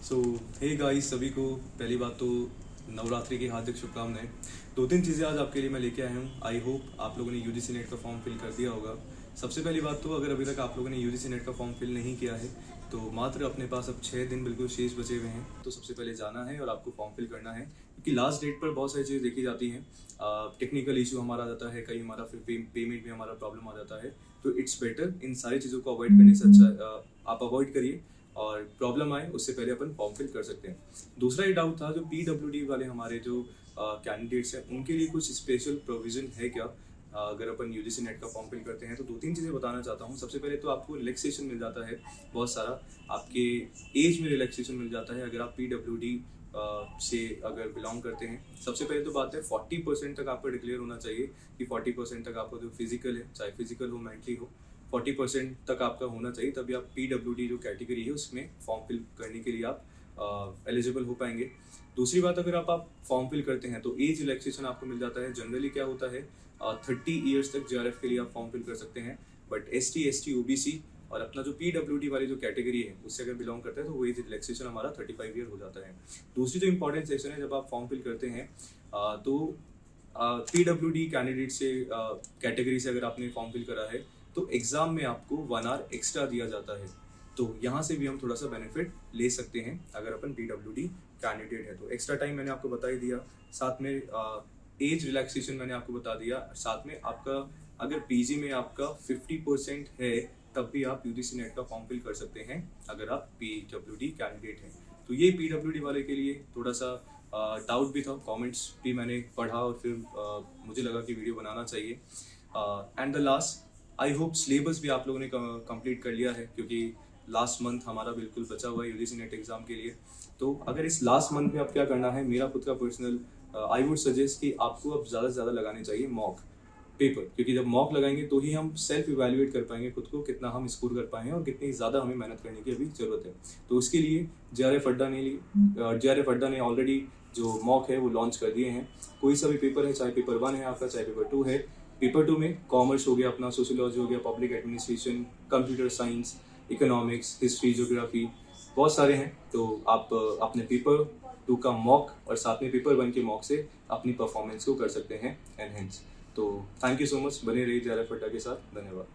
सो hey guys, सभी को पहली बात तो नवरात्रि की हार्दिक शुभकामनाएं। दो तीन चीज़ें आज आपके लिए मैं लेके आया हूँ। आई होप आप लोगों ने यूजीसी नेट का फॉर्म फिल कर दिया होगा। सबसे पहली बात तो अगर अभी तक आप लोगों ने यूजीसी नेट का फॉर्म फिल नहीं किया है तो मात्र अपने पास अब 6 दिन बिल्कुल शेष बचे हुए हैं। तो सबसे पहले जाना है और आपको फॉर्म फिल करना है, क्योंकि लास्ट डेट पर बहुत सारी चीज़ें देखी जाती हैं। टेक्निकल इशू हमारा आ जाता है, कहीं हमारा फिर पेमेंट में हमारा प्रॉब्लम आ जाता है। तो इट्स बेटर इन सारी चीज़ों को अवॉइड करने से अच्छा आप अवॉइड करिए और प्रॉब्लम आए उससे पहले अपन फॉर्म फिल कर सकते हैं। दूसरा ये डाउट था, जो पीडब्ल्यूडी वाले हमारे जो कैंडिडेट्स हैं उनके लिए कुछ स्पेशल प्रोविजन है क्या अगर अपन यूजीसी नेट का फॉर्म फिल करते हैं। तो दो तीन चीज़ें बताना चाहता हूँ। सबसे पहले तो आपको रिलैक्सेशन मिल जाता है बहुत सारा, आपके एज में रिलैक्सेशन मिल जाता है अगर आप पीडब्ल्यूडी से अगर बिलोंग करते हैं। सबसे पहले तो बात है 40% तक आपका डिक्लेयर होना चाहिए कि 40% तक आपका जो फिजिकल है, चाहे फिजिकल हो मेंटली हो, 40% तक आपका होना चाहिए, तभी आप पीडब्ल्यूडी जो कैटेगरी है उसमें फॉर्म फिल करने के लिए आप एलिजिबल हो पाएंगे। दूसरी बात, अगर आप फॉर्म फिल करते हैं तो एज रिलैक्सेशन आपको मिल जाता है। जनरली क्या होता है 30 ईयर्स तक जेआरएफ के लिए आप फॉर्म फिल कर सकते हैं, बट एसटी ओबीसी और अपना जो पीडब्ल्यूडी वाली जो कैटेगरी है उससे अगर बिलोंग करते हैं तो वो एज रिलैक्सेशन हमारा 35 ईयर हो जाता है। दूसरी जो इंपॉर्टेंट सेक्शन है, जब आप फॉर्म फिल करते हैं तो पीडब्ल्यूडी कैंडिडेट से कैटेगरी से अगर आपने फॉर्म फिल करा है तो एग्जाम में आपको 1 आवर एक्स्ट्रा दिया जाता है। तो यहाँ से भी हम थोड़ा सा बेनिफिट ले सकते हैं अगर अपन पीडब्ल्यूडी कैंडिडेट है तो। एक्स्ट्रा टाइम मैंने आपको बता ही दिया, साथ में एज रिलैक्सेशन मैंने आपको बता दिया, साथ में आपका अगर पीजी में आपका 50% है तब भी आप यूजीसी नेट का फॉर्म फिल कर सकते हैं अगर आप पीडब्ल्यूडी कैंडिडेट हैं। तो ये पीडब्ल्यूडी वाले के लिए थोड़ा सा डाउट भी था, कमेंट्स भी मैंने पढ़ा और फिर मुझे लगा कि वीडियो बनाना चाहिए। And the last, I hope syllabus भी आप लोगों ने कंप्लीट कर लिया है, क्योंकि लास्ट मंथ हमारा बिल्कुल बचा हुआ है यूजीसी नेट एग्जाम के लिए। तो अगर इस लास्ट मंथ में आप क्या करना है, मेरा खुद का पर्सनल आई वुड सजेस्ट कि आपको अब ज़्यादा से ज़्यादा लगाने चाहिए मॉक पेपर, क्योंकि जब मॉक लगाएंगे तो ही हम सेल्फ इवैल्यूएट कर पाएंगे खुद को, कितना हम स्कोर कर पाए हैं और कितनी ज़्यादा हमें मेहनत करने की अभी ज़रूरत है। तो उसके लिए जेआरएफ अड्डा ने ऑलरेडी जो मॉक है वो लॉन्च कर दिए हैं। कोई सा भी पेपर है, चाहे पेपर 1 है आपका, चाहे पेपर 2 है। पेपर 2 में कॉमर्स हो गया, अपना सोशियोलॉजी हो गया, public administration, computer science, economics, history, geography, बहुत सारे हैं। तो आप अपने पेपर 2 का मॉक और साथ में पेपर 1 के मॉक से अपनी परफॉर्मेंस को कर सकते हैं एनहेंस। तो थैंक यू सो मच, बने रहिए जेआरएफ अड्डा के साथ। धन्यवाद।